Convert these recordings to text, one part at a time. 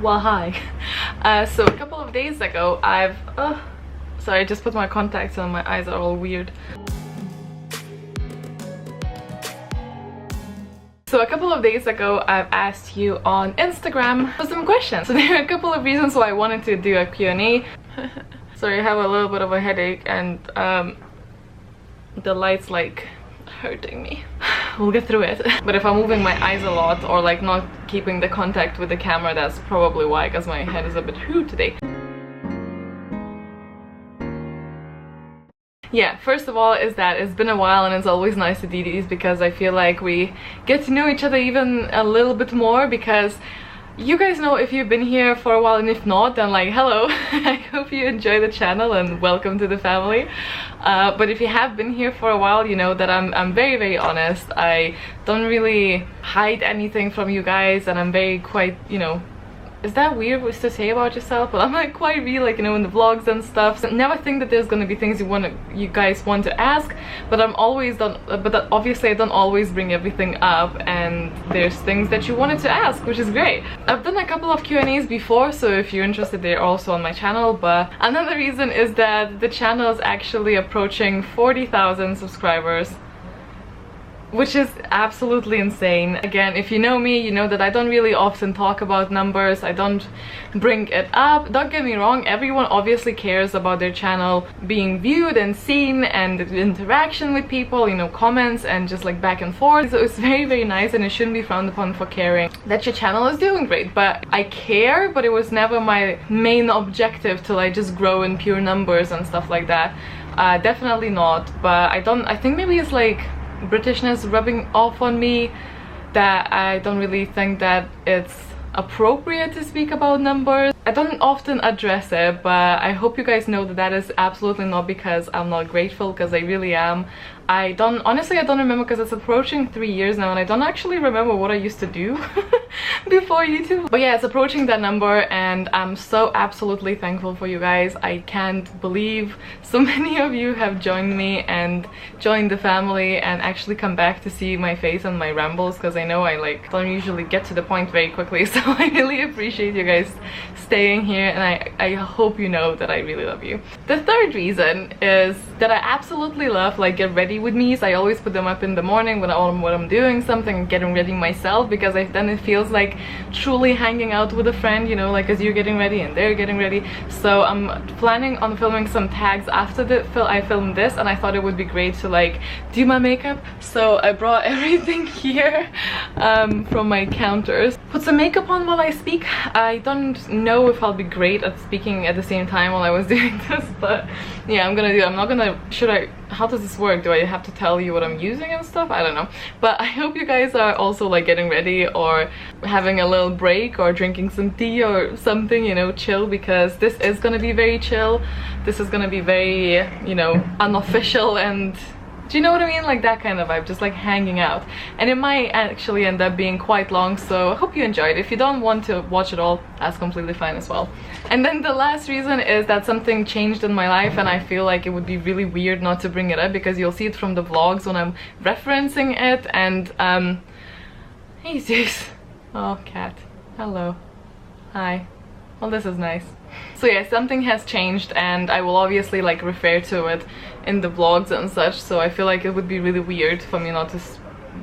Well, hi. So a couple of days ago sorry, I just put my contacts on, my eyes are all weird. So a couple of days ago, I've asked you on Instagram for some questions. So there are a couple of reasons why I wanted to do a Q&A. Sorry, I have a little bit of a headache and the light's like hurting me. We'll get through it. But if I'm moving my eyes a lot or like not keeping the contact with the camera, that's probably why, because my head is a bit hoo today. Yeah, first of all is that it's been a while and it's always nice to do these because I feel like we get to know each other even a little bit more, because you guys know if you've been here for a while, and if not, then like hello. I hope you enjoy the channel and welcome to the family. But if you have been here for a while, you know that I'm very honest. I don't really hide anything from you guys, and I'm very quite, you know, is that weird to say about yourself? But I'm like quite real, like, you know, in the vlogs and stuff. So never think that there's gonna be things you guys want to ask, but obviously I don't always bring everything up, and there's things that you wanted to ask, which is great. I've done a couple of Q&As before, so if you're interested, they're also on my channel. But another reason is that the channel is actually approaching 40,000 subscribers, which is absolutely insane. Again, if you know me, you know that I don't really often talk about numbers. I don't bring it up. Don't get me wrong, everyone obviously cares about their channel being viewed and seen, and the interaction with people, you know, comments and just like back and forth. So it's very nice, and it shouldn't be frowned upon for caring that your channel is doing great. But I care, but it was never my main objective to like just grow in pure numbers and stuff like that. Definitely not. But I think maybe it's like Britishness rubbing off on me, that I don't really think that it's appropriate to speak about numbers. I don't often address it, but I hope you guys know that that is absolutely not because I'm not grateful, because I really am. Honestly, I don't remember, because it's approaching 3 years now and I don't actually remember what I used to do before YouTube. But yeah, it's approaching that number and I'm so absolutely thankful for you guys. I can't believe so many of you have joined me and joined the family and actually come back to see my face and my rambles, because I know I like don't usually get to the point very quickly. So I really appreciate you guys staying here, and I hope you know that I really love you. The third reason is that I absolutely love like get ready with me. So I always put them up in the morning when I'm doing something, getting ready myself, because then it feels like truly hanging out with a friend, you know, like as you're getting ready and they're getting ready. So I'm planning on filming some tags after I filmed this, and I thought it would be great to like do my makeup. So I brought everything here from my counters. Put some makeup on while I speak. I don't know if I'll be great at speaking at the same time while I was doing this, but yeah, I'm not gonna how does this work? Do I have to tell you what I'm using and stuff? I don't know. But I hope you guys are also like getting ready or having a little break or drinking some tea or something, you know, chill, because this is gonna be very chill. This is gonna be very, you know, unofficial, and do you know what I mean? Like that kind of vibe, just like hanging out. And it might actually end up being quite long, so I hope you enjoy it. If you don't want to watch it all, that's completely fine as well. And then the last reason is that something changed in my life, and I feel like it would be really weird not to bring it up, because you'll see it from the vlogs when I'm referencing it. And hey Zeus. Oh, cat. Hello. Hi. Well, this is nice. So yeah, something has changed, and I will obviously like refer to it in the vlogs and such, so I feel like it would be really weird for me not to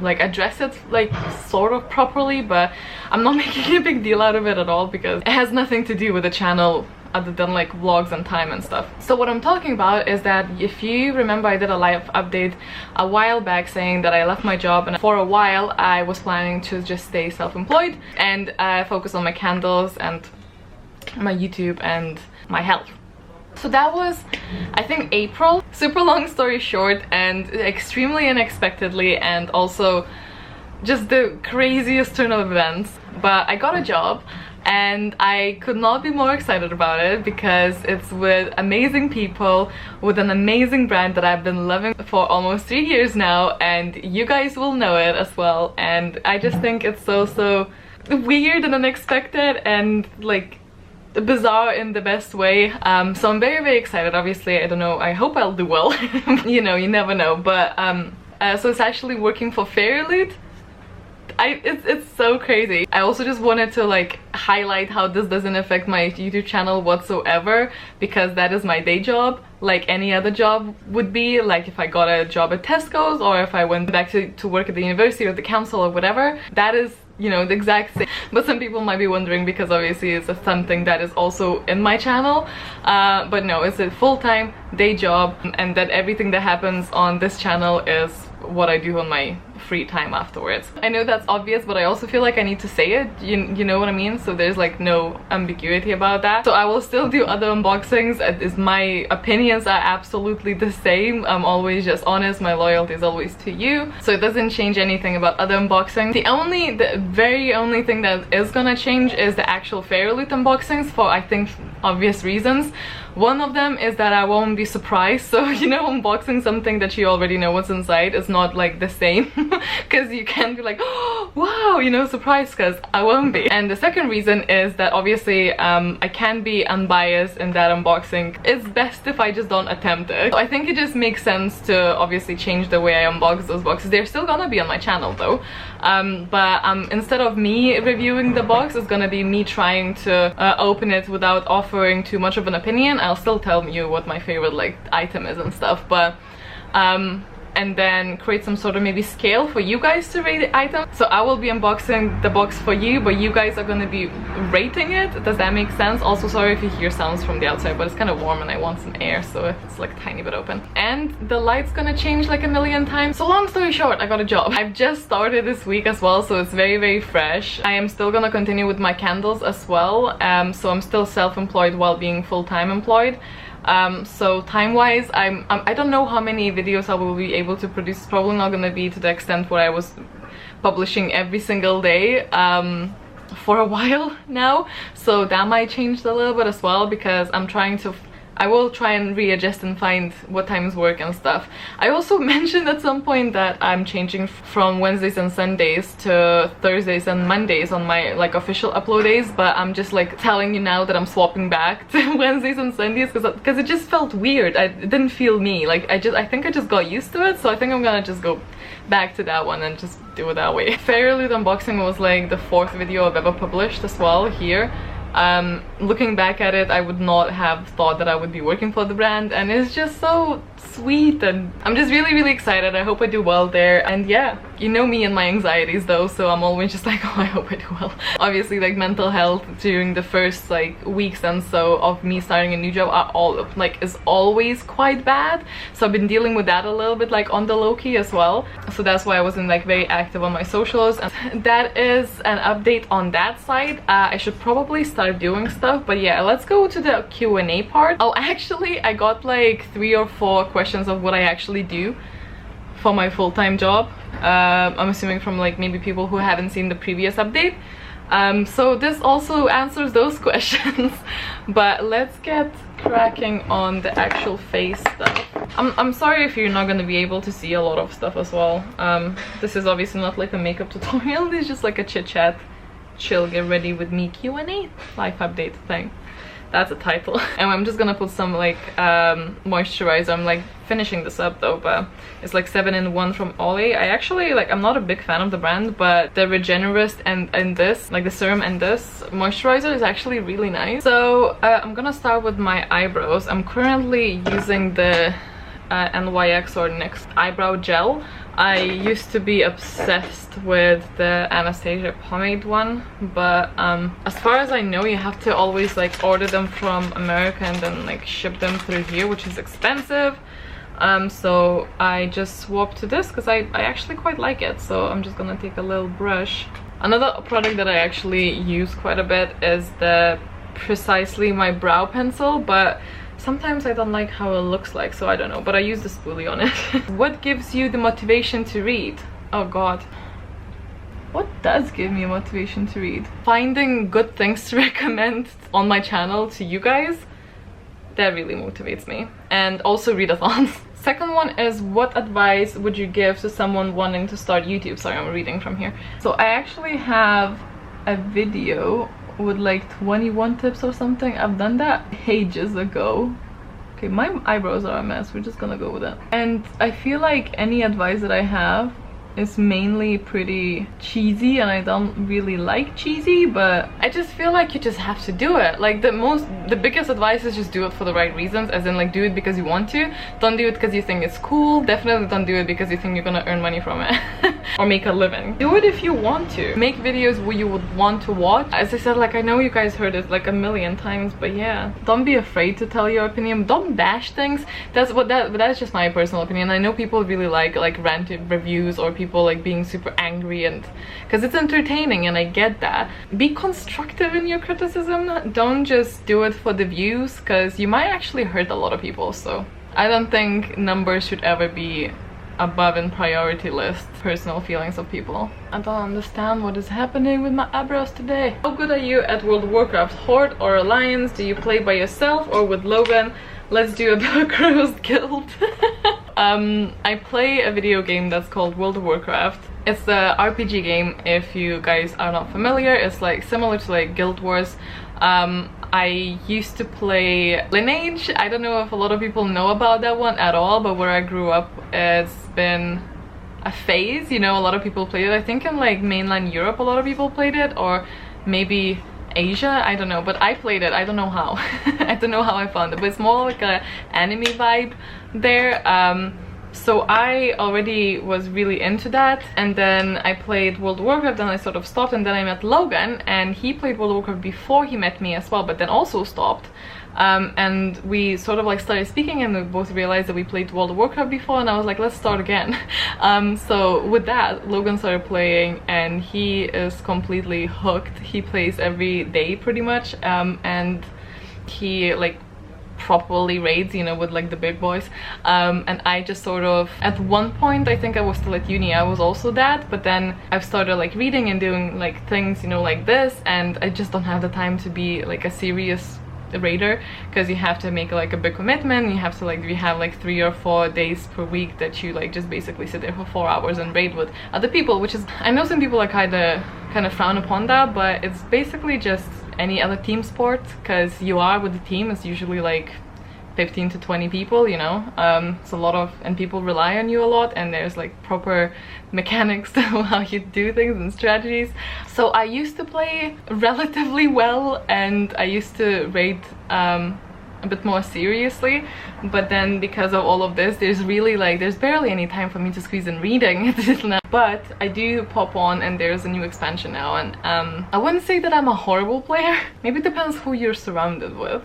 like address it like sort of properly. But I'm not making a big deal out of it at all, because it has nothing to do with the channel other than like vlogs and time and stuff. So what I'm talking about is that, if you remember, I did a live update a while back saying that I left my job, and for a while I was planning to just stay self-employed and focus on my candles and my YouTube and my health. So that was, I think, April. Super long story short, and extremely unexpectedly, and also just the craziest turn of events. But I got a job, and I could not be more excited about it, because it's with amazing people, with an amazing brand that I've been loving for almost 3 years now, and you guys will know it as well. And I just think it's so weird and unexpected and like bizarre in the best way. So I'm very excited. Obviously, I don't know, I hope I'll do well. You know, you never know. But so it's actually working for Fairyloot. it's so crazy. I also just wanted to like highlight how this doesn't affect my YouTube channel whatsoever, because that is my day job, like any other job would be. Like if I got a job at Tesco's, or if I went back to work at the university or the council or whatever, that is, you know, the exact same. But some people might be wondering, because obviously it's something that is also in my channel, but no, it's a full-time day job, and that everything that happens on this channel is what I do on my free time afterwards. I know that's obvious, but I also feel like I need to say it, you know what I mean? So there's like no ambiguity about that. So I will still do other unboxings. My opinions are absolutely the same. I'm always just honest. My loyalty is always to you, so it doesn't change anything about other unboxings. The very only thing that is gonna change is the actual Fairy Loot unboxings, for I think obvious reasons. One of them is that I won't be surprised. So, you know, unboxing something that you already know what's inside is not like the same, because you can't be like, oh, wow, you know, surprised, because I won't be. And the second reason is that obviously I can be unbiased in that unboxing. It's best if I just don't attempt it. So I think it just makes sense to obviously change the way I unbox those boxes. They're still gonna be on my channel though, but instead of me reviewing the box, it's gonna be me trying to open it without offering too much of an opinion. I'll still tell you what my favorite like item is and stuff, but and then create some sort of maybe scale for you guys to rate the item. So I will be unboxing the box for you, but you guys are gonna be rating it. Does that make sense? Also, sorry if you hear sounds from the outside, but it's kind of warm and I want some air, so it's like a tiny bit open. And the light's gonna change like a million times. So long story short, I got a job. I've just started this week as well, so it's very, very fresh. I am still gonna continue with my candles as well. So I'm still self-employed while being full-time employed. So time-wise, I don't know how many videos I will be able to produce. It's probably not gonna be to the extent where I was publishing every single day for a while now. So that might change a little bit as well, because I will try and readjust and find what times work and stuff. I also mentioned at some point that I'm changing from Wednesdays and Sundays to Thursdays and Mondays on my like official upload days, but I'm just like telling you now that I'm swapping back to Wednesdays and Sundays, because it just felt weird. It didn't feel me. Like I think I just got used to it, so I think I'm gonna just go back to that one and just do it that way. Fairy Loot unboxing was like the 4th video I've ever published as well here. Looking back at it, I would not have thought that I would be working for the brand, and it's just so sweet, and I'm just really, really excited. I hope I do well there. And yeah, you know me and my anxieties though, so I'm always just like, oh, I hope I do well. Obviously, like mental health during the first like weeks and so of me starting a new job is always quite bad, so I've been dealing with that a little bit like on the low-key as well. So that's why I wasn't like very active on my socials, and that is an update on that side. I should probably start doing stuff, but yeah, let's go to the Q&A part. Oh, actually, I got like 3 or 4 questions of what I actually do for my full-time job. I'm assuming from like maybe people who haven't seen the previous update. So this also answers those questions. But let's get cracking on the actual face stuff. I'm sorry if you're not going to be able to see a lot of stuff as well. This is obviously not like a makeup tutorial. It's just like a chit-chat, chill, get ready with me Q&A life update thing. That's a title. And I'm just gonna put some like moisturizer. I'm like finishing this up though, but it's like 7-in-1 from Olay. I'm not a big fan of the brand, but the Regenerist and this, like the serum and this moisturizer is actually really nice. So I'm gonna start with my eyebrows. I'm currently using the NYX or NYX eyebrow gel. I used to be obsessed with the Anastasia pomade one, but as far as I know, you have to always like order them from America and then like ship them through here, which is expensive. So I just swapped to this because I actually quite like it. So I'm just gonna take a little brush. Another product that I actually use quite a bit is the Precisely My Brow Pencil, but sometimes I don't like how it looks like, so I don't know, but I use the spoolie on it. What gives you the motivation to read? Oh god. What does give me motivation to read? Finding good things to recommend on my channel to you guys. That really motivates me. And also readathons. Second one is, what advice would you give to someone wanting to start YouTube? Sorry, I'm reading from here. So I actually have a video with like 21 tips or something. I've done that ages ago. Okay, my eyebrows are a mess. We're just gonna go with it. And I feel like any advice that I have is mainly pretty cheesy, and I don't really like cheesy, but I just feel like you just have to do it. Like the biggest advice is just do it for the right reasons, as in like do it because you want to. Don't do it because you think it's cool. Definitely don't do it because you think you're gonna earn money from it or make a living. Do it if you want to. Make videos where you would want to watch. As I said, like I know you guys heard it like a million times, but yeah, don't be afraid to tell your opinion. Don't bash things. But that's just my personal opinion. I know people really like ranted reviews or people like being super angry, and because it's entertaining, and I get that. Be constructive in your criticism. Don't just do it for the views, because you might actually hurt a lot of people. So I don't think numbers should ever be above in priority list personal feelings of people. I don't understand what is happening with my eyebrows today. How good are you at World of Warcraft? Horde or Alliance? Do you play by yourself or with Logan? Let's do a bookroast guild. I play a video game that's called World of Warcraft. It's a RPG game, if you guys are not familiar. It's like similar to like Guild Wars. I used to play Lineage. I don't know if a lot of people know about that one at all, but where I grew up, it's been a phase, you know. A lot of people played it. I think in like mainland Europe a lot of people played it, or maybe Asia, I don't know, but I played it. I don't know how. I don't know how I found it, but it's more like a anime vibe there. So I already was really into that, and then I played World of Warcraft, then I sort of stopped, and then I met Logan, and he played World of Warcraft before he met me as well, but then also stopped. And we sort of like started speaking, and we both realized that we played World of Warcraft before, and I was like, let's start again. So with that, Logan started playing, and he is completely hooked. He plays every day pretty much, and he like properly raids, you know, with like the big boys. And I just sort of, at one point I think I was still at uni, I was also that, but then I've started like reading and doing like things, you know, like this, and I just don't have the time to be like a serious raider, because you have to make like a big commitment. You have to like, you have like 3 or 4 days per week that you like just basically sit there for 4 hours and raid with other people, which is, I know some people are kind of frown upon that, but it's basically just any other team sport, because you are with the team. It's usually like 15 to 20 people, you know. It's a lot of, and people rely on you a lot, and there's like proper mechanics to how you do things and strategies. So I used to play relatively well, and I used to raid a bit more seriously, but then because of all of this, there's really like, there's barely any time for me to squeeze in reading. But I do pop on, and there's a new expansion now, and I wouldn't say that I'm a horrible player. Maybe it depends who you're surrounded with.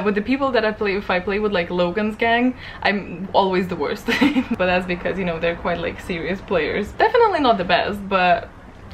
With the people that I play, if I play with like Logan's gang, I'm always the worst. But that's because, you know, they're quite like serious players. Definitely not the best, but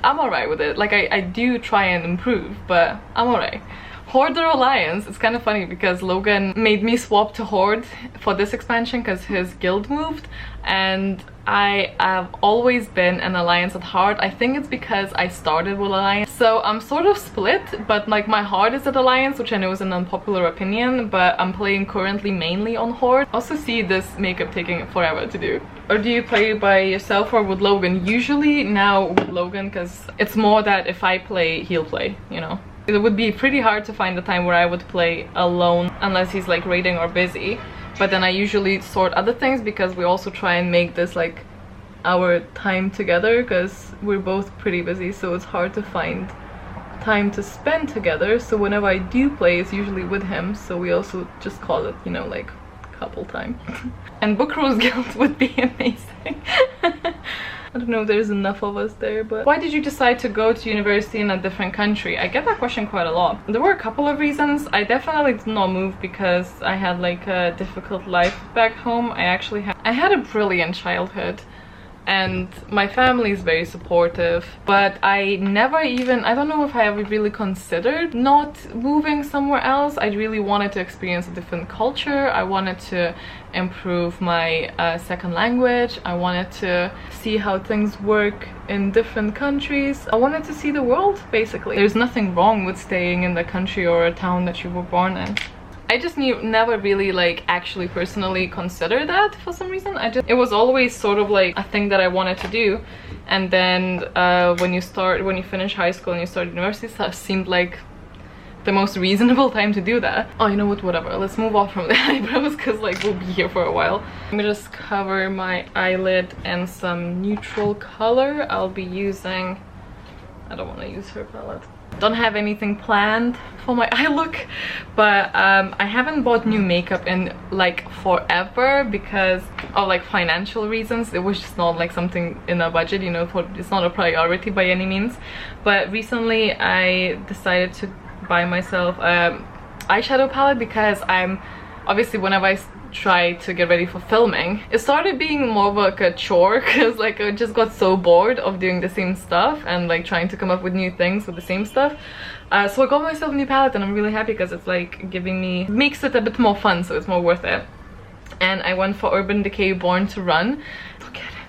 I'm alright with it. Like I do try and improve, but I'm alright. Horde or Alliance? It's kind of funny because Logan made me swap to Horde for this expansion because his guild moved, and I have always been an Alliance at heart. I think it's because I started with Alliance. So I'm sort of split, but like my heart is at Alliance, which I know is an unpopular opinion, but I'm playing currently mainly on Horde. Also see this makeup taking forever to do. Or do you play by yourself or with Logan? Usually now with Logan, because it's more that if I play, he'll play, you know. It would be pretty hard to find a time where I would play alone unless he's like raiding or busy. But then I usually sort other things, because we also try and make this like our time together, because we're both pretty busy, so it's hard to find time to spend together. So whenever I do play, it's usually with him, so we also just call it, you know, like couple time. And bookroast guild would be amazing. I don't know if there's enough of us there, but why did you decide to go to university in a different country? I get that question quite a lot. There were a couple of reasons. I definitely did not move because I had like a difficult life back home. I had a brilliant childhood, and my family is very supportive, but I never even, I don't know if I ever really considered not moving somewhere else. I really wanted to experience a different culture. I wanted to improve my second language. I wanted to see how things work in different countries. I wanted to see the world, basically. There's nothing wrong with staying in the country or a town that you were born in. I just never really like actually personally considered that for some reason. It was always sort of like a thing that I wanted to do, and then when you finish high school and you start university, it seemed like the most reasonable time to do that. Oh, you know what, whatever, let's move off from the eyebrows because like we'll be here for a while. Let me just cover my eyelid in some neutral color. I'll be using, I don't want to use her palette. Don't have anything planned for my eye look, but I haven't bought new makeup in like forever because of like financial reasons. It was just not like something in a budget, you know, it's not a priority by any means. But recently I decided to buy myself a eyeshadow palette because I'm obviously, whenever I try to get ready for filming, it started being more of like a chore because like I just got so bored of doing the same stuff and like trying to come up with new things with the same stuff. So I got myself a new palette and I'm really happy because it's like giving me, makes it a bit more fun, so it's more worth it. And I went for Urban Decay Born to Run. Look at it,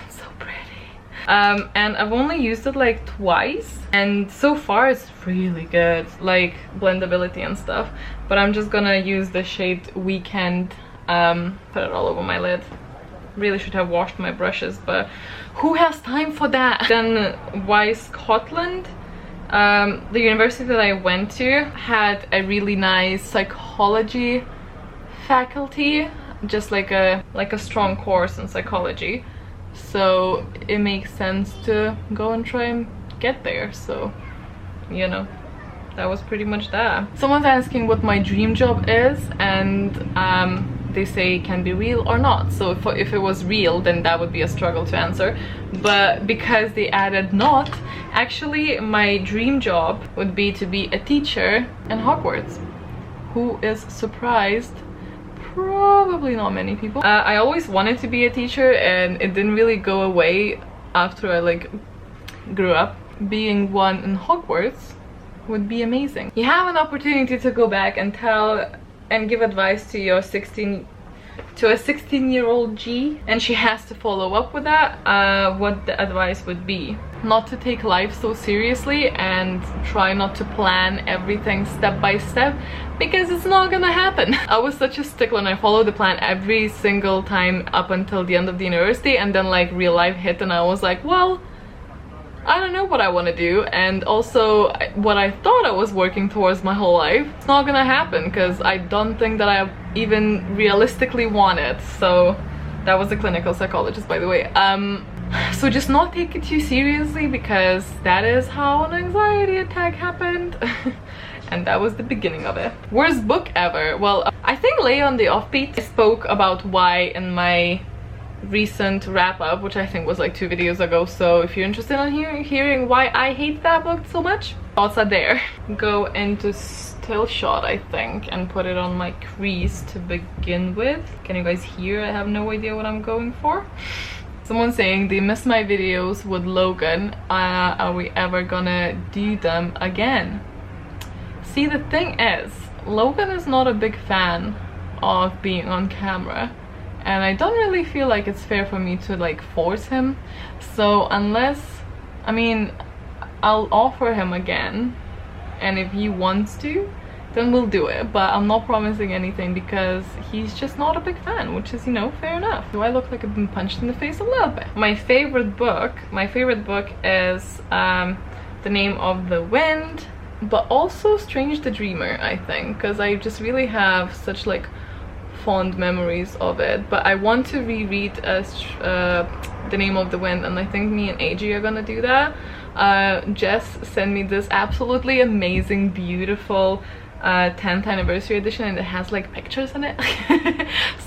it's so pretty. And I've only used it like twice and so far it's really good, like blendability and stuff. But I'm just gonna use the shade Weekend, put it all over my lid. Really should have washed my brushes, but who has time for that? Then why Scotland? The university that I went to had a really nice psychology faculty, just like a strong course in psychology. So it makes sense to go and try and get there, so you know, that was pretty much that. Someone's asking what my dream job is, and they say it can be real or not. So if it was real, then that would be a struggle to answer, but because they added not, actually my dream job would be to be a teacher in Hogwarts. Who is surprised? Probably not many people. I always wanted to be a teacher and it didn't really go away after I like grew up. Being one in Hogwarts would be amazing. You have an opportunity to go back and tell and give advice to your 16-year-old G, and she has to follow up with that. What the advice would be: not to take life so seriously and try not to plan everything step by step, because it's not gonna happen. I was such a stickler and I followed the plan every single time up until the end of the university, and then like real life hit and I was like, well, I don't know what I want to do, and also what I thought I was working towards my whole life, it's not gonna happen because I don't think that I even realistically want it. So that was a clinical psychologist, by the way. So just not take it too seriously, because that is how an anxiety attack happened. And that was the beginning of it. Worst book ever? Well, I think Lay on the Offbeat, I spoke about why in my recent wrap-up, which I think was like 2 videos ago, so if you're interested in hearing why I hate that book so much, thoughts are there. Go into still shot, I think, and put it on my crease to begin with. Can you guys hear? I have no idea what I'm going for. Someone's saying they miss my videos with Logan. Are we ever gonna do them again? See, the thing is, Logan is not a big fan of being on camera, and I don't really feel like it's fair for me to like force him. So unless, I mean, I'll offer him again, and if he wants to, then we'll do it, but I'm not promising anything because he's just not a big fan, which is, you know, fair enough. Do I look like I've been punched in the face? A little bit. My favorite book is The Name of the Wind, but also Strange the Dreamer, I think, because I just really have such like fond memories of it. But I want to reread The Name of the Wind, and I think me and AJ are gonna do that. Jess sent me this absolutely amazing, beautiful 10th anniversary edition, and it has like pictures in it.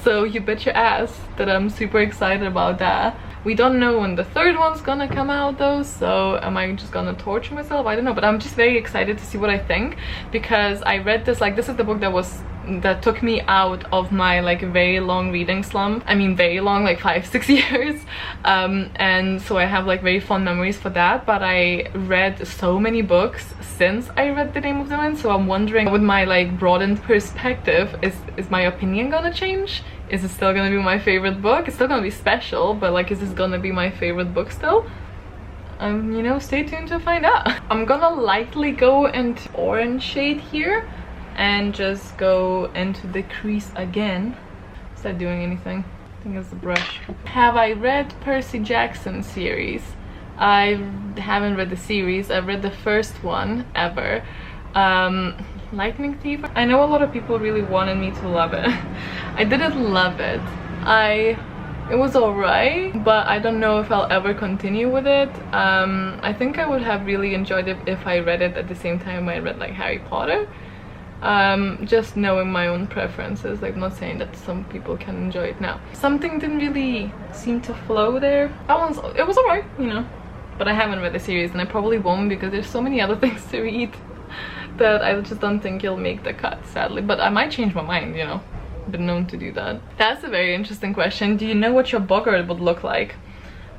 So you bet your ass that I'm super excited about that. We don't know when the 3rd one's gonna come out though, so am I just gonna torture myself? I don't know, but I'm just very excited to see what I think, because I read this, like, this is the book that took me out of my like very long reading slump. I mean very long, like 5-6 years, and so I have like very fond memories for that. But I read so many books since I read The Name of the Wind, so I'm wondering, with my like broadened perspective, is my opinion gonna change? Is it still gonna be my favorite book? It's still gonna be special, but like, is this gonna be my favorite book still? You know, stay tuned to find out. I'm gonna lightly go into orange shade here and just go into the crease again. Is that doing anything? I think it's the brush. Have I read Percy Jackson series? I haven't read the series. I've read the first one ever. Lightning Thief. I know a lot of people really wanted me to love it. I didn't love it. It was alright, but I don't know if I'll ever continue with it. I think I would have really enjoyed it if I read it at the same time I read like Harry Potter. Just knowing my own preferences, like not saying that some people can enjoy it now. Something didn't really seem to flow there. It was alright, you know, but I haven't read the series and I probably won't because there's so many other things to read that I just don't think you'll make the cut, sadly. But I might change my mind, you know. I've been known to do that. That's a very interesting question. Do you know what your booklet would look like?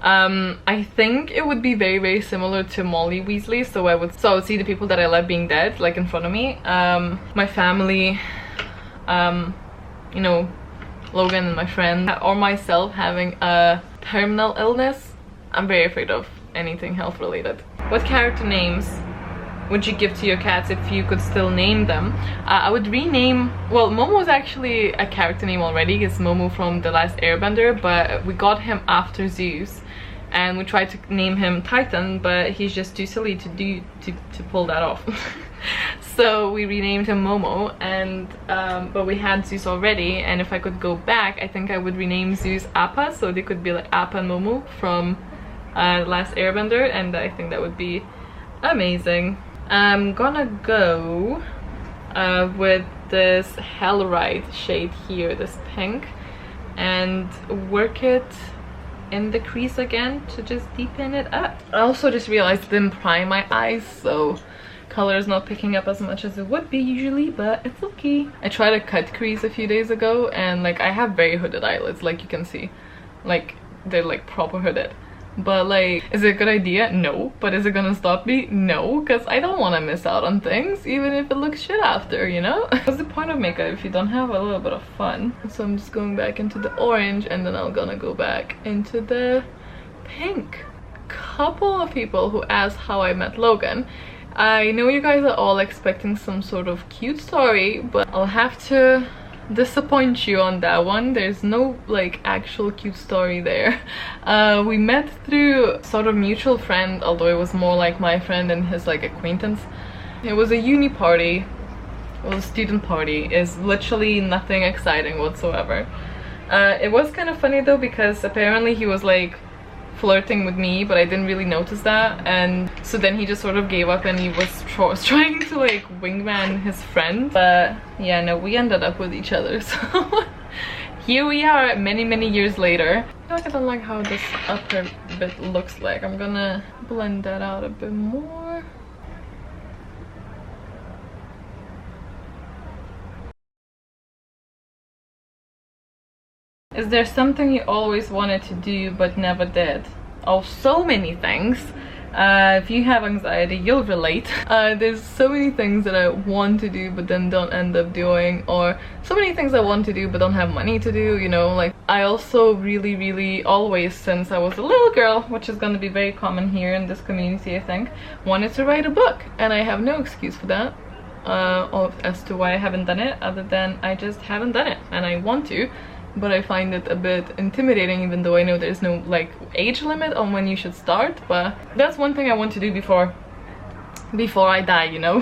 I think it would be very, very similar to Molly Weasley. So I would see the people that I love being dead, like in front of me. My family, you know, Logan and my friend, or myself having a terminal illness. I'm very afraid of anything health related. What character names would you give to your cats if you could still name them? I would rename, well, Momo is actually a character name already. It's Momo from The Last Airbender, but we got him after Zeus and we tried to name him Titan, but he's just too silly to pull that off. So we renamed him Momo, and but we had Zeus already, and if I could go back, I think I would rename Zeus Appa, so they could be like Appa and Momo from The Last Airbender, and I think that would be amazing. I'm gonna go with this Hellride shade here, this pink, and work it in the crease again to just deepen it up. I also just realized I didn't prime my eyes, so color is not picking up as much as it would be usually, but it's okay. I tried a cut crease a few days ago, and like I have very hooded eyelids, like you can see, like they're like proper hooded. But like, is it a good idea? No. But is it gonna stop me? No, because I don't want to miss out on things, even if it looks shit after, you know? What's the point of makeup if you don't have a little bit of fun? So I'm just going back into the orange, and then I'm gonna go back into the pink. Couple of people who asked how I met Logan. I know you guys are all expecting some sort of cute story, but I'll have to disappoint you on that one. There's no like actual cute story there. We met through sort of mutual friend, although it was more like my friend and his like acquaintance. It was a uni party, it was a student party. It's literally nothing exciting whatsoever. It was kind of funny though, because apparently he was like flirting with me, but I didn't really notice that, and so then he just sort of gave up and he was trying to like wingman his friend. But yeah, no, we ended up with each other, so here we are many years later. I feel like I don't like how this upper bit looks like. I'm gonna blend that out a bit more. Is there something you always wanted to do but never did? Oh, so many things. If you have anxiety, you'll relate. There's so many things that I want to do but then don't end up doing, or so many things I want to do but don't have money to do, you know. Like, I also really always, since I was a little girl, which is going to be very common here in this community, I think, wanted to write a book, and I have no excuse for that as to why I haven't done it, other than I just haven't done it, and I want to. But I find it a bit intimidating, even though I know there's no like age limit on when you should start. But that's one thing I want to do before I die, you know.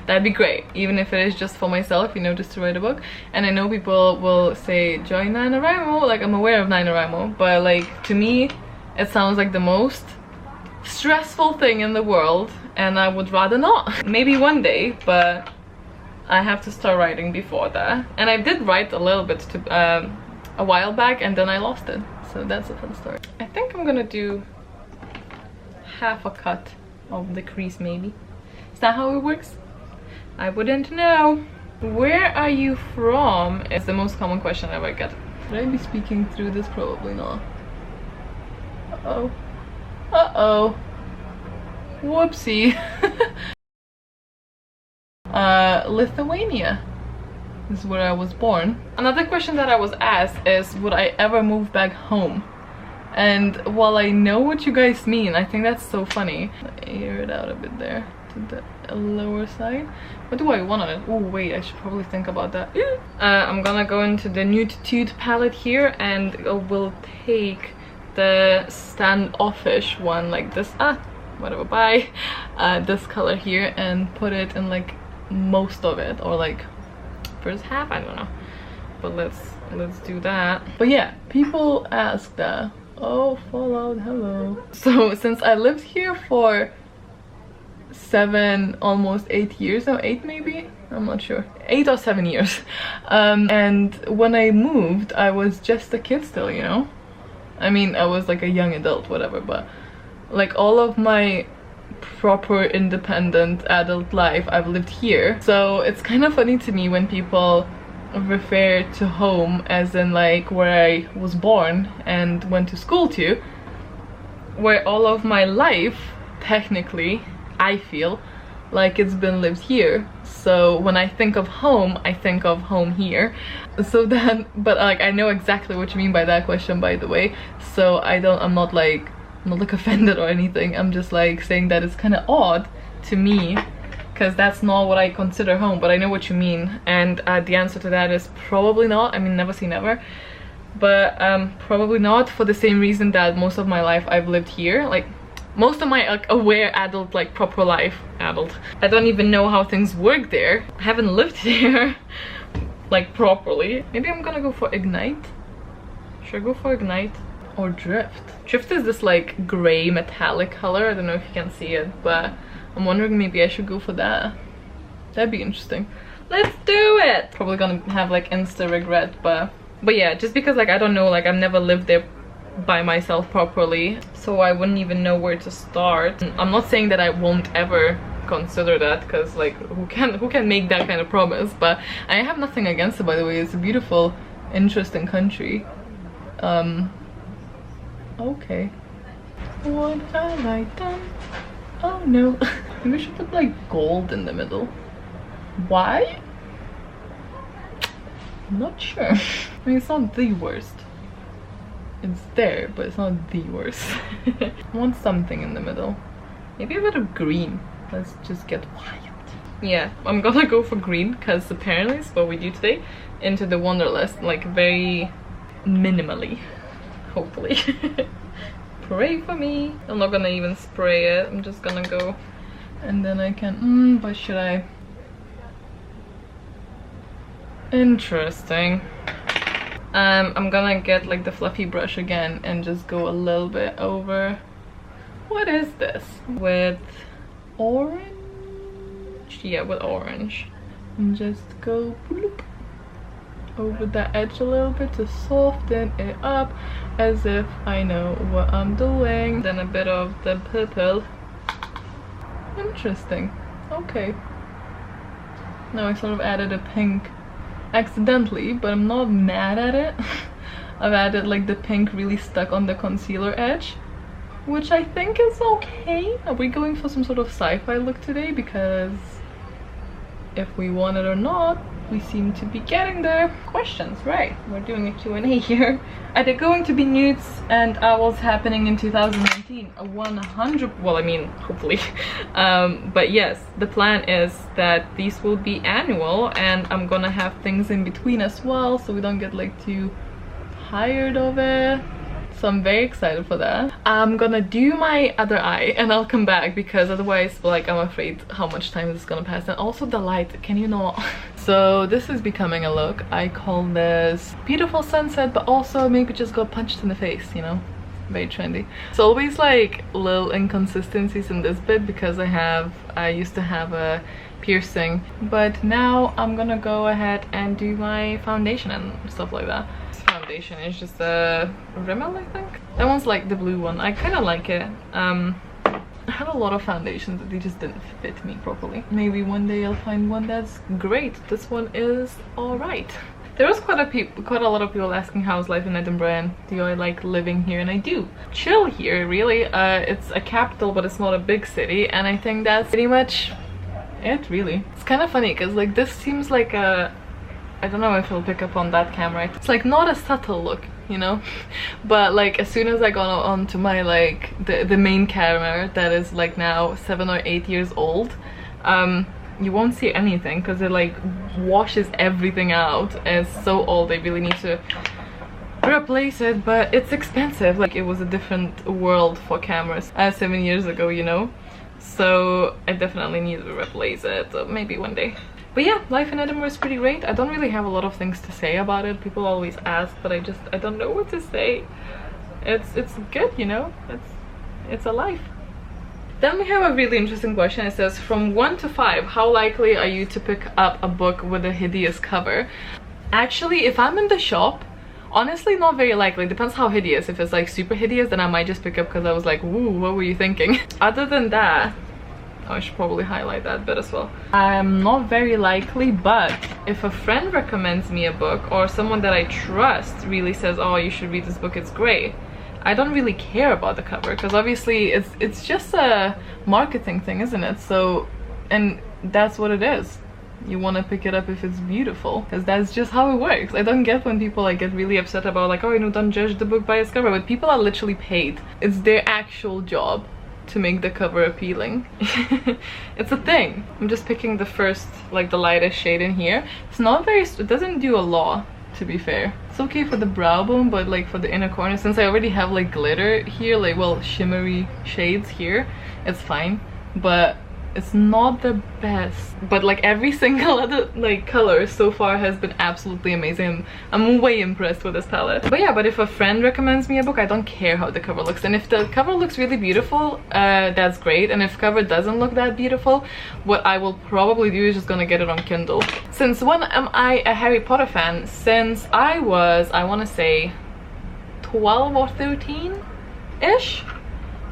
That'd be great, even if it is just for myself, you know, just to write a book. And I know people will say join NaNoWriMo, like I'm aware of NaNoWriMo, but like to me it sounds like the most stressful thing in the world, and I would rather not. Maybe one day, but I have to start writing before that. And I did write a little bit to, a while back, and then I lost it, so that's a fun story. I think I'm gonna do half a cut of the crease, maybe. Is that how it works? I wouldn't know. Where are you from is the most common question I ever get. Should I be speaking through this? Probably not. Uh-oh. Whoopsie. Lithuania is where I was born. Another question that I was asked is, would I ever move back home? And while I know what you guys mean, I think that's so funny. Air it out a bit there to the lower side. What do I want on it? Oh wait, I should probably think about that. I'm gonna go into the Nude Tude palette here, and we'll take the standoffish one like this. whatever, buy this color here and put it in like most of it, or like first half, I don't know, but let's do that. But yeah, people ask that. Oh, Fallout, hello. So since I lived here for 7, almost 8 years now, 8 maybe, I'm not sure, 8 or 7 years, and when I moved I was just a kid still, you know. I mean, I was like a young adult, whatever, but like all of my proper independent adult life I've lived here. So it's kind of funny to me when people refer to home as in like where I was born and went to school to, where all of my life technically I feel like it's been lived here. So when I think of home, I think of home here. So then, but like I know exactly what you mean by that question, by the way, so I'm not like offended or anything. I'm just like saying that it's kind of odd to me because that's not what I consider home, but I know what you mean. And the answer to that is probably not. I mean, never say never, but probably not, for the same reason that most of my life I've lived here. Like most of my like aware adult, like proper life adult, I don't even know how things work there. I haven't lived there like properly. Maybe I'm gonna go for Ignite. Should I go for Ignite or Drift? Drift is this like gray metallic color. I don't know if you can see it, but I'm wondering maybe I should go for that. That'd be interesting. Let's do it. Probably gonna have like insta regret, but yeah, just because like I don't know, like I've never lived there by myself properly, so I wouldn't even know where to start. I'm not saying that I won't ever consider that, because like who can make that kind of promise, but I have nothing against it, by the way. It's a beautiful, interesting country. Okay, what have I done? Oh no. Maybe we should put like gold in the middle. Why? I'm not sure. I mean, it's not the worst. It's there, but it's not the worst. I want something in the middle. Maybe a bit of green. Let's just get wild. Yeah, I'm gonna go for green, because apparently it's what we do today. Into the Wanderlust, like very minimally. Hopefully. Pray for me. I'm not gonna even spray it. I'm just gonna go, and then I can. But should I? Interesting. I'm gonna get like the fluffy brush again and just go a little bit over. What is this? With orange? Yeah, with orange. And just go bloop over the edge a little bit to soften it up, as if I know what I'm doing. Then a bit of the purple. Interesting. Okay. Now I sort of added a pink accidentally, but I'm not mad at it. I've added like the pink really stuck on the concealer edge, which I think is okay. Are we going for some sort of sci-fi look today? Because if we want it or not, we seem to be getting there. Questions, right? We're doing a Q&A here. Are there going to be newts and owls happening in 2019? 100, well, I mean, hopefully. But yes, the plan is that these will be annual, and I'm gonna have things in between as well, so we don't get like too tired of it. So I'm very excited for that. I'm gonna do my other eye and I'll come back, because otherwise, like, I'm afraid how much time is gonna pass. And also the light, can you not? So this is becoming a look. I call this beautiful sunset, but also maybe just got punched in the face, you know? Very trendy. So always like little inconsistencies in this bit, because I used to have a piercing, but now I'm gonna go ahead and do my foundation and stuff like that. Foundation is just a Rimmel, I think. That one's like the blue one. I kind of like it. I had a lot of foundations that they just didn't fit me properly. Maybe one day I'll find one that's great. This one is alright. There was quite a lot of people asking how's life in Edinburgh and do I like living here, and I do. Chill here, really. It's a capital, but it's not a big city, and I think that's pretty much it, really. It's kind of funny because like this seems like a, I don't know if it'll pick up on that camera. It's like not a subtle look, you know, but like as soon as I got onto my like the main camera that is like now 7 or 8 years old, you won't see anything because it like washes everything out. It's so old. They really need to replace it, but it's expensive. Like, it was a different world for cameras 7 years ago, you know, so I definitely need to replace it, maybe one day. But yeah, life in Edinburgh is pretty great. I don't really have a lot of things to say about it. People always ask, but I don't know what to say. It's good, you know, it's a life. Then we have a really interesting question. It says, from 1 to 5, how likely are you to pick up a book with a hideous cover? Actually, if I'm in the shop, honestly, not very likely. Depends how hideous. If it's like super hideous, then I might just pick up because I was like, ooh, what were you thinking? Other than that, I should probably highlight that bit as well. I'm not very likely, but if a friend recommends me a book, or someone that I trust really says, oh, you should read this book, it's great, I don't really care about the cover, because obviously it's just a marketing thing, isn't it? So, and that's what it is. You want to pick it up if it's beautiful, because that's just how it works. I don't get when people like get really upset about like, oh, you know, don't judge the book by its cover, but people are literally paid. It's their actual job to make the cover appealing. It's a thing. I'm just picking the first, like the lightest shade in here. It's not very, it doesn't do a lot, to be fair. It's okay for the brow bone, but like for the inner corner, since I already have like glitter here, like, well, shimmery shades here, it's fine, but it's not the best. But like every single other like color so far has been absolutely amazing. I'm way impressed with this palette. But yeah, but if a friend recommends me a book, I don't care how the cover looks. And if the cover looks really beautiful, that's great. And if cover doesn't look that beautiful, what I will probably do is just gonna get it on Kindle. Since when am I a Harry Potter fan? Since I was, I want to say 12 or 13-ish.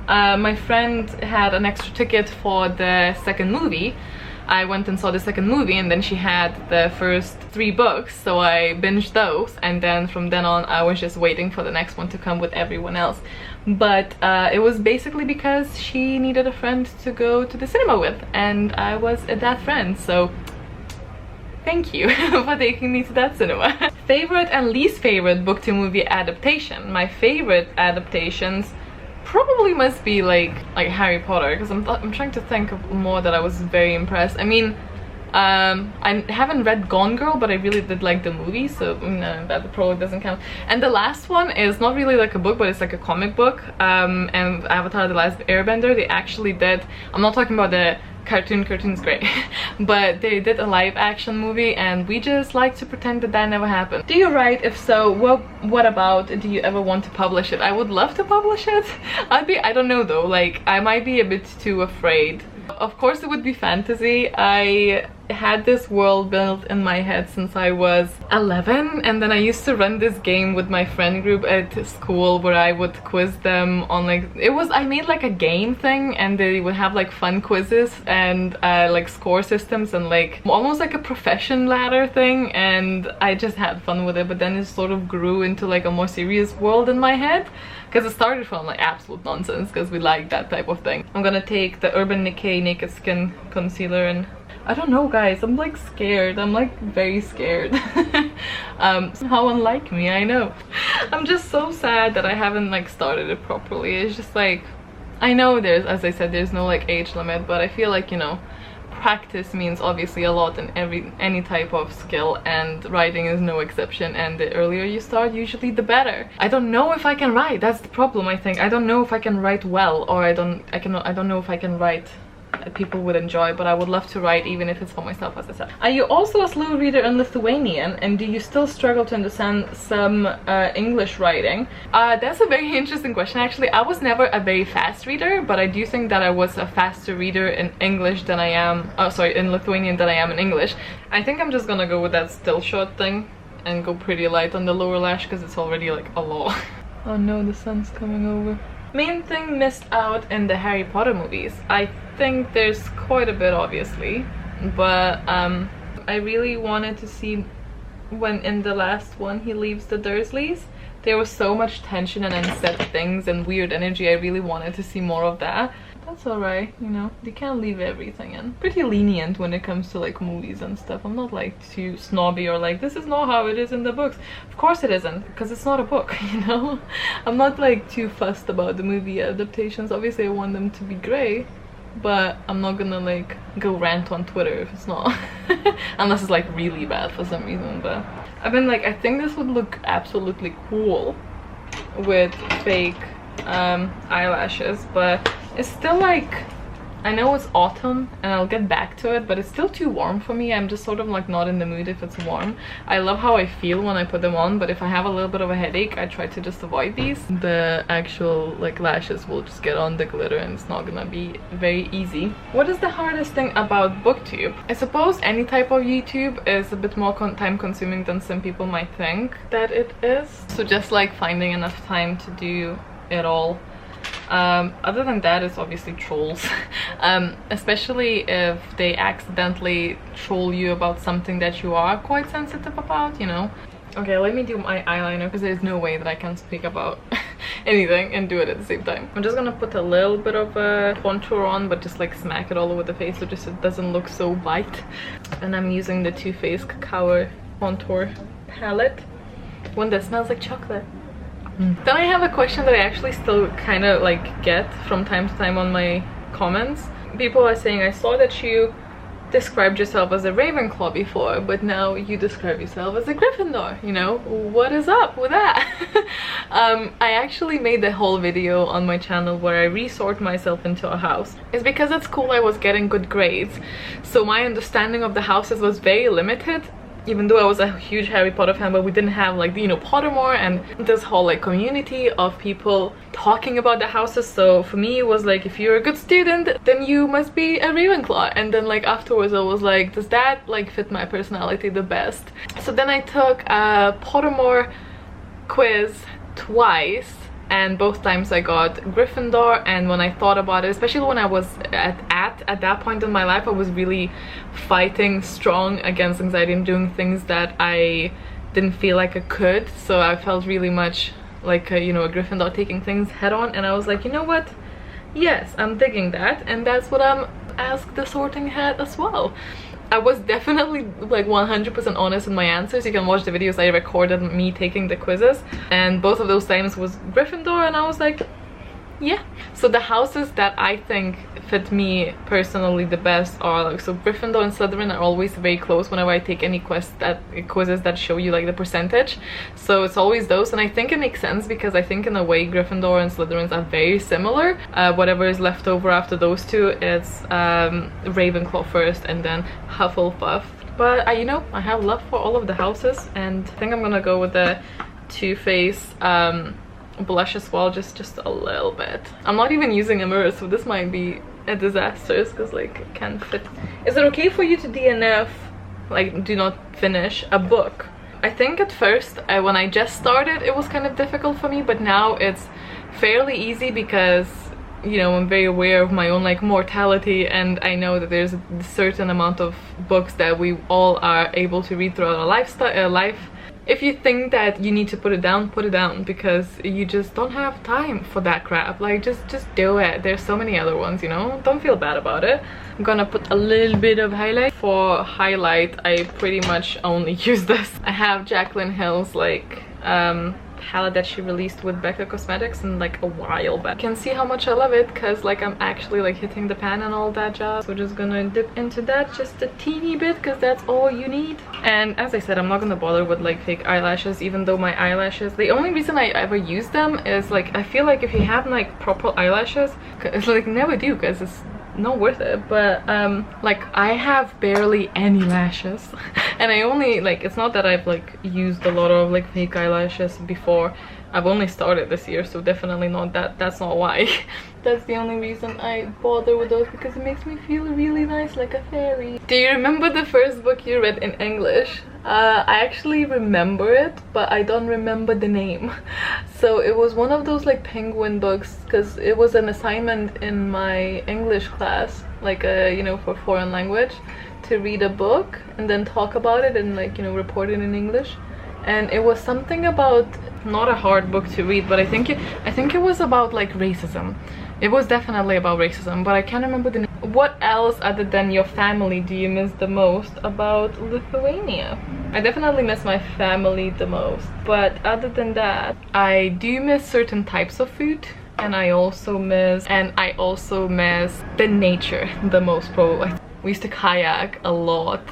My friend had an extra ticket for the second movie. I went and saw the second movie, and then she had the first 3 books, so I binged those, and then from then on I was just waiting for the next one to come with everyone else. But it was basically because she needed a friend to go to the cinema with, and I was that friend, so thank you for taking me to that cinema. Favorite and least favorite book to movie adaptation? My favorite adaptations probably must be like Harry Potter, because I'm trying to think of more that I was very impressed. I mean, I haven't read Gone Girl, but I really did like the movie, so no, that probably doesn't count. And the last one is not really like a book, but it's like a comic book, and Avatar: The Last Airbender, they actually did, I'm not talking about the cartoon's great, but they did a live action movie, and we just like to pretend that never happened. Do you write? If so, what about, do you ever want to publish it? I would love to publish it. I don't know though, like I might be a bit too afraid. Of course it would be fantasy. I had this world built in my head since I was 11, and then I used to run this game with my friend group at school where I would quiz them on like, I made like a game thing, and they would have like fun quizzes and like score systems and like almost like a profession ladder thing, and I just had fun with it. But then it sort of grew into like a more serious world in my head, because it started from like absolute nonsense because we like that type of thing. I'm gonna take the Urban Decay Naked Skin Concealer, and I don't know guys, I'm like scared. I'm like very scared. How unlike me, I know. I'm just so sad that I haven't like started it properly. It's just like, I know there's, as I said, there's no like age limit, but I feel like, you know, practice means obviously a lot in any type of skill, and writing is no exception, and the earlier you start, usually the better. I don't know if I can write, that's the problem. I think I don't know if I can write well, or I don't know if I can write people would enjoy, but I would love to write, even if it's for myself, as I said. Are you also a slow reader in Lithuanian, and do you still struggle to understand some English writing? That's a very interesting question. Actually, I was never a very fast reader, but I do think that I was a faster reader in English than I am, in Lithuanian than I am in English. I think I'm just gonna go with that still shot thing and go pretty light on the lower lash, because it's already like a lot. Oh no, the sun's coming over. Main thing missed out in the Harry Potter movies. I think there's quite a bit, obviously, but I really wanted to see when in the last one he leaves the Dursleys. There was so much tension and unsaid things and weird energy. I really wanted to see more of that. That's alright, you know, they can't leave everything in. Pretty lenient when it comes to like movies and stuff. I'm not like too snobby or like, this is not how it is in the books. Of course it isn't, because it's not a book, you know. I'm not like too fussed about the movie adaptations. Obviously I want them to be great, but I'm not gonna like go rant on Twitter if it's not. Unless it's like really bad for some reason. But I've been like, I think this would look absolutely cool with fake eyelashes, but it's still like, I know it's autumn and I'll get back to it, but it's still too warm for me. I'm just sort of like not in the mood if it's warm. I love how I feel when I put them on, but if I have a little bit of a headache, I try to just avoid these. The actual like lashes will just get on the glitter and it's not gonna be very easy. What is the hardest thing about BookTube? I suppose any type of YouTube is a bit more time consuming than some people might think that it is. So just like finding enough time to do it all. Other than that, it's obviously trolls. Especially if they accidentally troll you about something that you are quite sensitive about, you know. Okay, let me do my eyeliner because there's no way that I can speak about anything and do it at the same time. I'm just gonna put a little bit of a contour on, but just like smack it all over the face so just it doesn't look so white. And I'm using the Too Faced Cacao Contour palette, one that smells like chocolate. Then I have a question that I actually still kind of like get from time to time on my comments. People are saying, I saw that you described yourself as a Ravenclaw before, but now you describe yourself as a Gryffindor, you know? What is up with that? I actually made the whole video on my channel where I resort myself into a house. It's because at school I was getting good grades, so my understanding of the houses was very limited. Even though I was a huge Harry Potter fan, but we didn't have like, you know, Pottermore and this whole like community of people talking about the houses. So for me it was like, if you're a good student then you must be a Ravenclaw. And then like afterwards I was like, does that like fit my personality the best? So then I took a Pottermore quiz twice, and both times I got Gryffindor. And when I thought about it, especially when I was at that point in my life, I was really fighting strong against anxiety and doing things that I didn't feel like I could. So I felt really much like a, you know, a Gryffindor taking things head on, and I was like, you know what, yes, I'm digging that, and that's what I'm asked the Sorting Hat as well. I was definitely like 100% honest in my answers. You can watch the videos I recorded me taking the quizzes, and both of those times was Gryffindor, and I was like, yeah. So the houses that I think fit me personally the best are like, so Gryffindor and Slytherin are always very close whenever I take any quizzes that show you like the percentage. So it's always those, and I think it makes sense because I think in a way Gryffindor and Slytherins are very similar. Whatever is left over after those two, it's Ravenclaw first and then Hufflepuff. But you know, I have love for all of the houses, and I think I'm gonna go with the Too Faced blush as well, just a little bit. I'm not even using a mirror, so this might be a disaster because like it can't fit. Is it okay for you to DNF, like do not finish a book? I think at first when I just started it was kind of difficult for me, but now it's fairly easy because, you know, I'm very aware of my own like mortality, and I know that there's a certain amount of books that we all are able to read throughout our life. If you think that you need to put it down, because you just don't have time for that crap. Like just do it. There's so many other ones, you know. Don't feel bad about it. I'm gonna put a little bit of highlight. For highlight I pretty much only use this. I have Jaclyn Hill's like palette that she released with Becca Cosmetics in like a while back. You can see how much I love it because like I'm actually like hitting the pan and all that jazz. So just gonna dip into that just a teeny bit because that's all you need. And as I said, I'm not gonna bother with like fake eyelashes, even though my eyelashes, the only reason I ever use them is like I feel like if you have like proper eyelashes, it's like never do because it's not worth it. But like I have barely any lashes and I only like, it's not that I've like used a lot of like fake eyelashes before. I've only started this year, so definitely not that. That's not why. That's the only reason I bother with those, because it makes me feel really nice like a fairy. Do you remember the first book you read in English? I actually remember it, but I don't remember the name. So it was one of those like penguin books, because it was an assignment in my English class, like you know, for foreign language, to read a book and then talk about it and like, you know, report it in English. And it was something about, not a hard book to read, but I think it was about like racism. It was definitely about racism, but I can't remember the name. What else other than your family do you miss the most about Lithuania? I definitely miss my family the most, but other than that, I do miss certain types of food. and I also miss the nature the most probably. We used to kayak a lot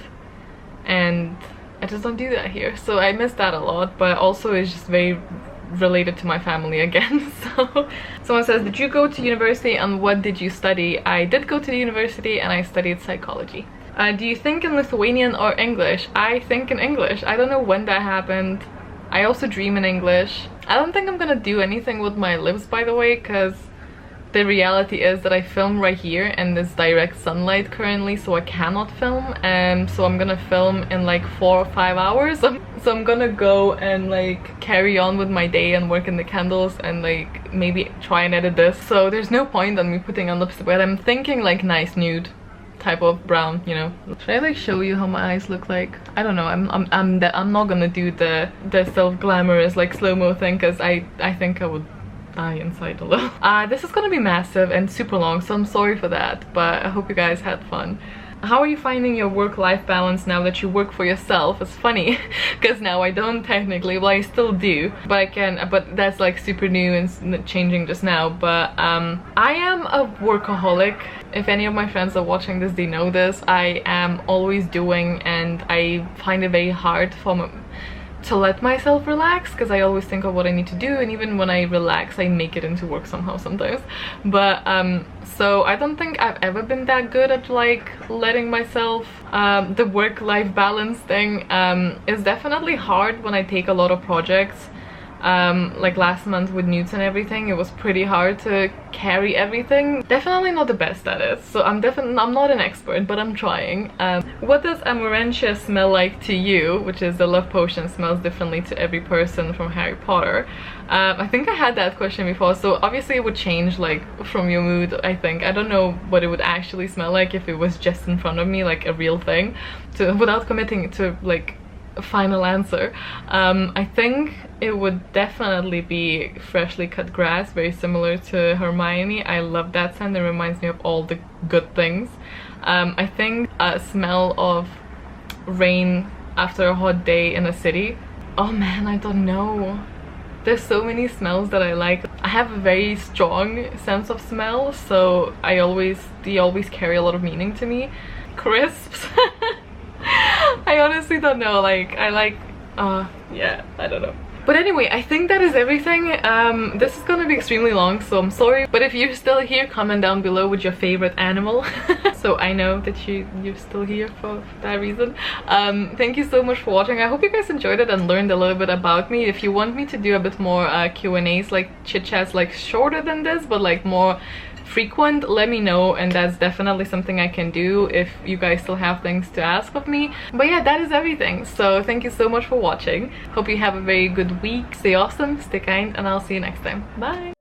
and I just don't do that here, so I miss that a lot, but also it's just very related to my family again. So someone says, did you go to university and what did you study? I did go to the university and I studied psychology. Do you think in Lithuanian or English? I think in English. I don't know when that happened. I also dream in English. I don't think I'm gonna do anything with my lips, by the way, because the reality is that I film right here and there's direct sunlight currently, so I cannot film, and so I'm gonna film in like 4 or 5 hours. So I'm gonna go and like carry on with my day and work in the candles and like maybe try and edit this. So there's no point on me putting on lipstick, but I'm thinking like nice nude type of brown, you know. Should I like show you how my eyes look like? I don't know. I'm not gonna do the self-glamorous like slow-mo thing, because I think I would die inside a little. This is gonna be massive and super long, so I'm sorry for that, but I hope you guys had fun. How are you finding your work-life balance now that you work for yourself? It's funny because now I don't technically, well I still do, but I can, but that's like super new and changing just now. But I am a workaholic. If any of my friends are watching this, they know this. I am always doing, and I find it very hard to let myself relax, because I always think of what I need to do, and even when I relax I make it into work somehow sometimes. But so I don't think I've ever been that good at like letting myself the work-life balance thing is definitely hard when I take a lot of projects. Like last month with Newts and everything, it was pretty hard to carry everything. Definitely not the best at it, so I'm not an expert, but I'm trying. What does amaranthia smell like to you? Which is the love potion, smells differently to every person from Harry Potter. I think I had that question before, so obviously it would change like from your mood. I think I don't know what it would actually smell like if it was just in front of me, like a real thing, without committing to like a final answer. I think it would definitely be freshly cut grass, very similar to Hermione. I love that scent. It reminds me of all the good things. I think a smell of rain after a hot day in a city. Oh man, I don't know. There's so many smells that I like. I have a very strong sense of smell, so they always carry a lot of meaning to me. Crisps. I honestly don't know, like I like yeah, I don't know. But anyway, I think that is everything. This is gonna be extremely long, so I'm sorry, but if you're still here, comment down below with your favorite animal. So I know that you're still here for that reason. Thank you so much for watching. I hope you guys enjoyed it and learned a little bit about me. If you want me to do a bit more Q&As, like chit chats, like shorter than this but like more frequent, let me know, and that's definitely something I can do if you guys still have things to ask of me. But yeah, that is everything, so thank you so much for watching. Hope you have a very good week. Stay awesome, stay kind, and I'll see you next time. Bye.